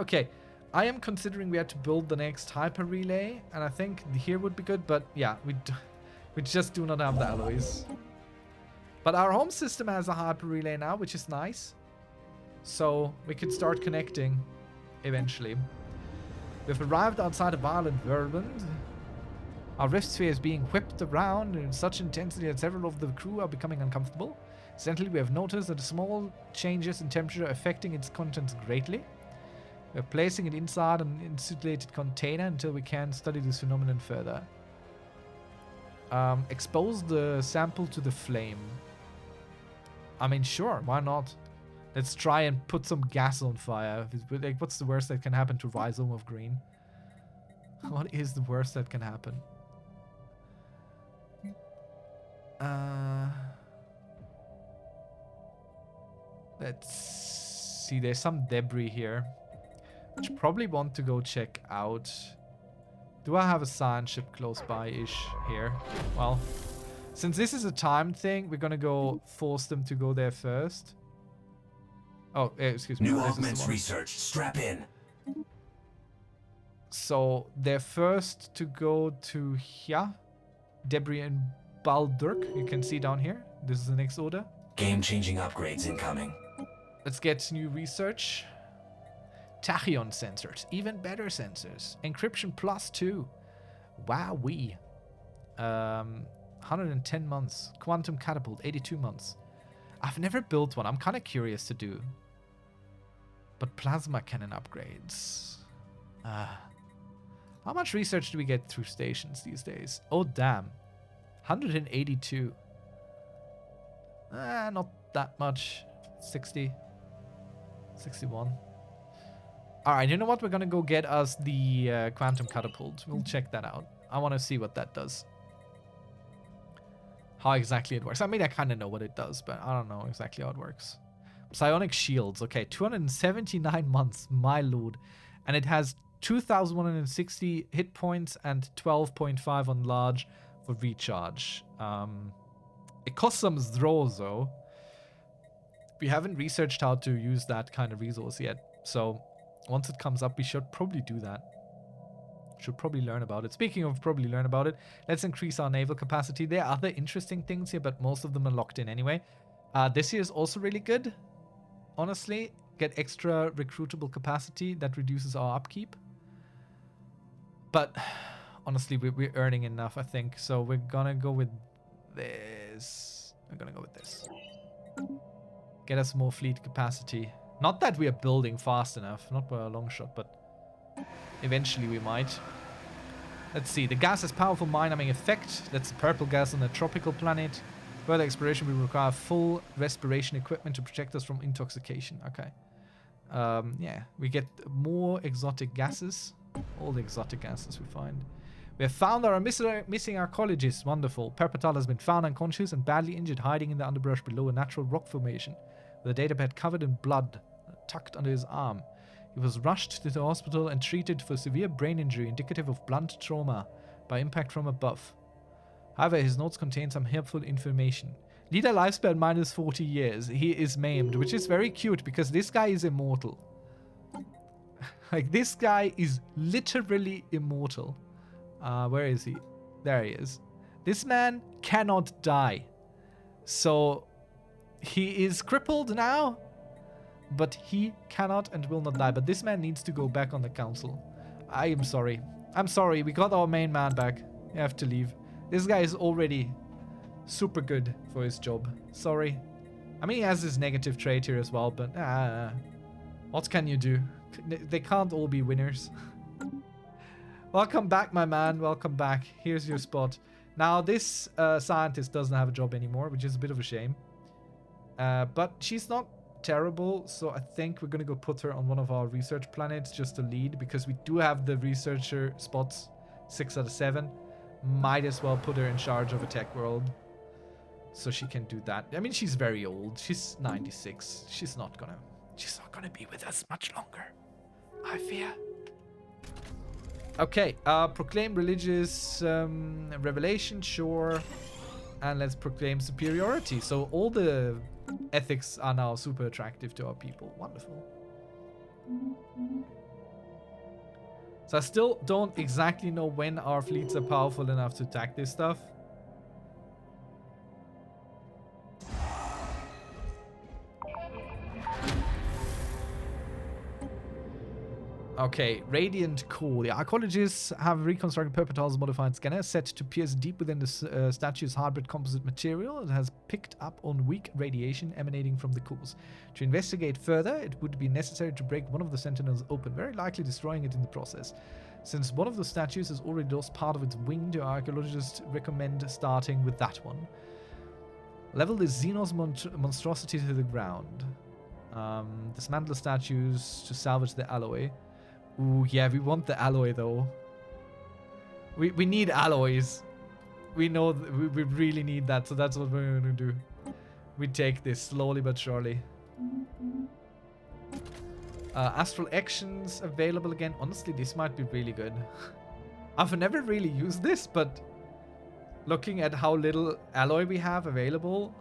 Okay. I am considering we have to build the next hyper relay, and I think here would be good, but yeah, we just do not have the alloys. But our home system has a hyper relay now, which is nice. So we could start connecting eventually. We've arrived outside a violent whirlwind. Our rift sphere is being whipped around in such intensity that several of the crew are becoming uncomfortable. Incidentally, we have noticed that small changes in temperature are affecting its contents greatly. We're placing it inside an insulated container until we can study this phenomenon further. Expose the sample to the flame. I mean, sure, why not? Let's try and put some gas on fire. Like, what's the worst that can happen to Rhizome of Green? What is the worst that can happen? Let's see. There's some debris here, which probably want to go check out. Do I have a science ship close by-ish here? Well, since this is a timed thing, we're gonna go force them to go there first. Oh, excuse me. New augments research. Strap in. So they're first to go to here. Debris and Baldurk. You can see down here. This is the next order. Game-changing upgrades incoming. Let's get new research. Tachyon sensors. Even better sensors. Encryption +2. Wowee. 110 months. Quantum catapult. 82 months. I've never built one. I'm kind of curious to do. But plasma cannon upgrades. How much research do we get through stations these days? Oh, damn. 182. Not that much. 60. 61. Alright, you know what? We're gonna go get us the quantum catapult. We'll check that out. I want to see what that does. How exactly it works. I mean, I kind of know what it does, but I don't know exactly how it works. Psionic shields. Okay, 279 months. My lord. And it has 2,160 hit points and 12.5 on large for recharge. It costs some throws, though. We haven't researched how to use that kind of resource yet. So once it comes up, we should probably do that. Should probably learn about it. Speaking of probably learn about it, let's increase our naval capacity. There are other interesting things here, but most of them are locked in anyway. This here is also really good. Honestly, get extra recruitable capacity that reduces our upkeep. But honestly, we're earning enough, I think. So we're gonna go with this. We're gonna go with this. Get us more fleet capacity. Not that we are building fast enough, not by a long shot, but eventually we might. Let's see. The gas has powerful mind-numbing effect. That's the purple gas on a tropical planet. Further exploration will require full respiration equipment to protect us from intoxication. Okay. Yeah, we get more exotic gases. All the exotic gases we find. We have found our missing archaeologists. Wonderful. Perpetal has been found unconscious and badly injured, hiding in the underbrush below a natural rock formation, with a datapad covered in blood, tucked under his arm. He was rushed to the hospital and treated for severe brain injury indicative of blunt trauma by impact from above. However, his notes contain some helpful information. Leader lifespan minus 40 years. He is maimed, which is very cute because this guy is immortal. Like, this guy is literally immortal. Where is he? There he is. This man cannot die. So, he is crippled now, but he cannot and will not die. But this man needs to go back on the council. I am sorry. I'm sorry. We got our main man back. You have to leave. This guy is already super good for his job. Sorry. I mean, he has this negative trait here as well, but what can you do? They can't all be winners. Welcome back, my man. Welcome back. Here's your spot. Now, this scientist doesn't have a job anymore, which is a bit of a shame. But she's not terrible, so I think we're gonna go put her on one of our research planets just to lead, because we do have the researcher spots 6 out of 7. Might as well put her in charge of a tech world so she can do that. I mean, she's very old. She's 96. She's not gonna be with us much longer, I fear. Okay, proclaim religious revelation, sure. And let's proclaim superiority. So all the ethics are now super attractive to our people. Wonderful. So I still don't exactly know when our fleets are powerful enough to attack this stuff. Okay, Radiant Core. The archaeologists have reconstructed Perpetual's modified scanner set to pierce deep within the statue's hybrid composite material. It has picked up on weak radiation emanating from the cores. To investigate further, it would be necessary to break one of the sentinels open, very likely destroying it in the process. Since one of the statues has already lost part of its wing, the archaeologists recommend starting with that one. Level the Xenos monstrosity to the ground. Dismantle the statues to salvage the alloy. Ooh, yeah, we want the alloy, though. We need alloys. We know we really need that, so that's what we're going to do. We take this slowly but surely. Astral actions available again. Honestly, this might be really good. I've never really used this, but looking at how little alloy we have available,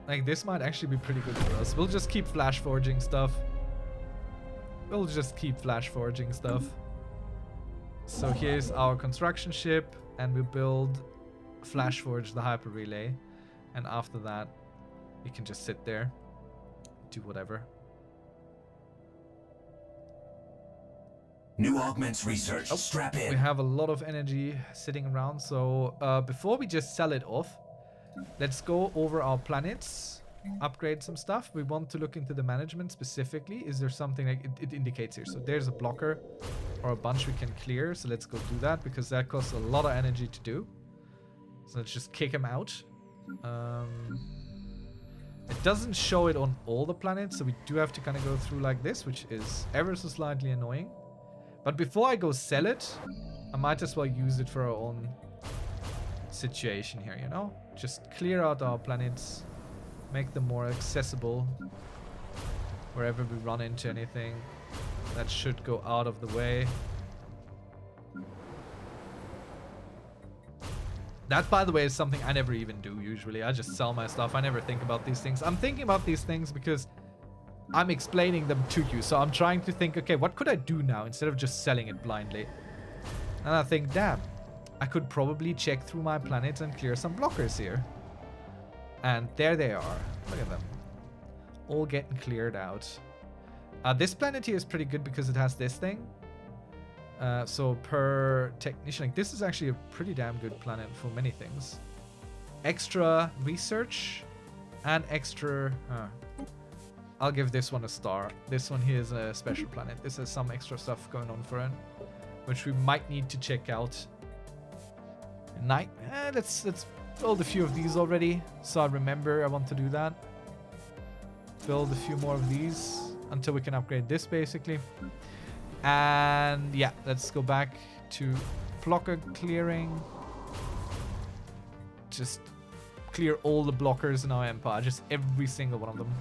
like, this might actually be pretty good for us. We'll just keep flash forging stuff. So here's our construction ship, and we build flash forge the hyper relay, and after that we can just sit there, do whatever. New augments research. Strap in. We have a lot of energy sitting around, so before we just sell it off, let's go over our planets. Upgrade some stuff. We want to look into the management specifically. Is there something like it indicates here? So there's a blocker or a bunch we can clear. So let's go do that, because that costs a lot of energy to do. So let's just kick him out. It doesn't show it on all the planets, so we do have to kind of go through like this, which is ever so slightly annoying. But before I go sell it, I might as well use it for our own situation here, you know? Just clear out our planets, make them more accessible wherever we run into anything. That should go out of the way. That, by the way, is something I never even do usually. I just sell my stuff. I never think about these things. I'm thinking about these things because I'm explaining them to you. So I'm trying to think, okay, what could I do now instead of just selling it blindly? And I think, damn, I could probably check through my planets and clear some blockers here. And there they are. Look at them. All getting cleared out. This planet here is pretty good because it has this thing. So per technician, like, this is actually a pretty damn good planet for many things. Extra research and extra... I'll give this one a star. This one here is a special planet. This has some extra stuff going on for it, which we might need to check out. Let's build a few of these already, so I remember I want to do that. Build a few more of these until we can upgrade this, basically. And yeah, let's go back to blocker clearing. Just clear all the blockers in our empire, just every single one of them.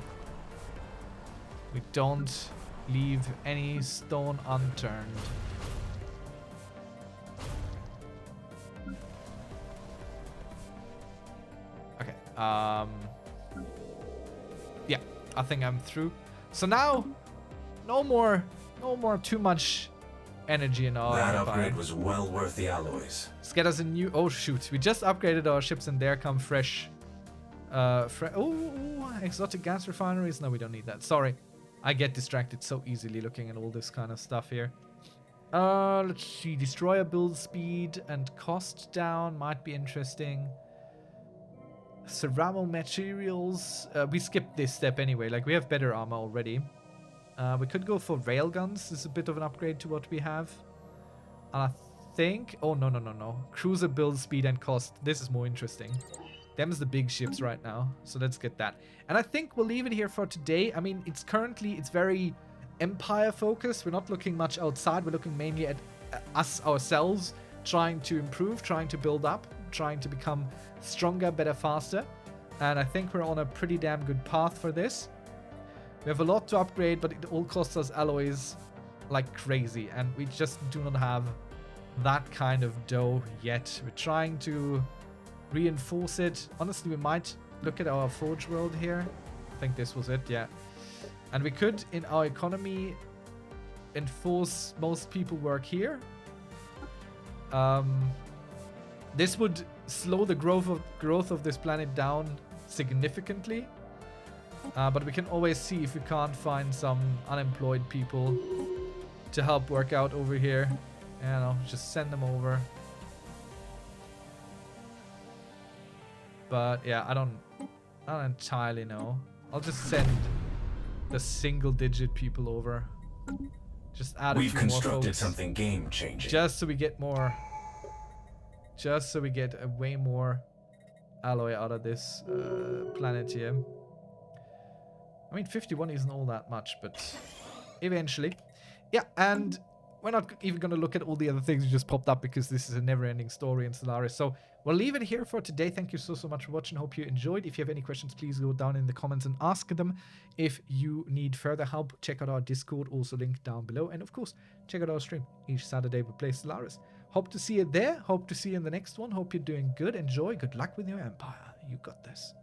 We don't leave any stone unturned. Okay, yeah, I think I'm through. So now, no more too much energy in our That empire. upgrade was well worth the alloys. Let's get us a new... Oh, shoot. We just upgraded our ships and there come fresh... exotic gas refineries. No, we don't need that. Sorry. I get distracted so easily looking at all this kind of stuff here. Let's see. Destroyer build speed and cost down might be interesting. Ceramo materials. We skipped this step anyway. Like, we have better armor already. We could go for railguns. This is a bit of an upgrade to what we have. And I think... Oh, no. Cruiser build speed and cost. This is more interesting. Them's the big ships right now. So let's get that. And I think we'll leave it here for today. I mean, it's very empire focused. We're not looking much outside. We're looking mainly at us ourselves, trying to improve, trying to build up, trying to become stronger, better, faster. And I think we're on a pretty damn good path for this. We have a lot to upgrade, but it all costs us alloys like crazy. And we just do not have that kind of dough yet. We're trying to reinforce it. Honestly, we might look at our forge world here. I think this was it, yeah. And we could, in our economy, enforce most people work here. This would slow the growth of this planet down significantly. But we can always see if we can't find some unemployed people to help work out over here. You know, just send them over. But yeah, I don't entirely know. I'll just send the single-digit people over. Just add a few more folks. We've constructed something game-changing. Just so we get more. Just so we get a way more alloy out of this planet here. I mean, 51 isn't all that much, but eventually. Yeah, and we're not even going to look at all the other things that just popped up because this is a never-ending story in Stellaris. So we'll leave it here for today. Thank you so much for watching. Hope you enjoyed. If you have any questions, please go down in the comments and ask them. If you need further help, check out our Discord, also linked down below. And of course, check out our stream. Each Saturday we play Stellaris. Hope to see you there. Hope to see you in the next one. Hope you're doing good. Enjoy. Good luck with your empire. You got this.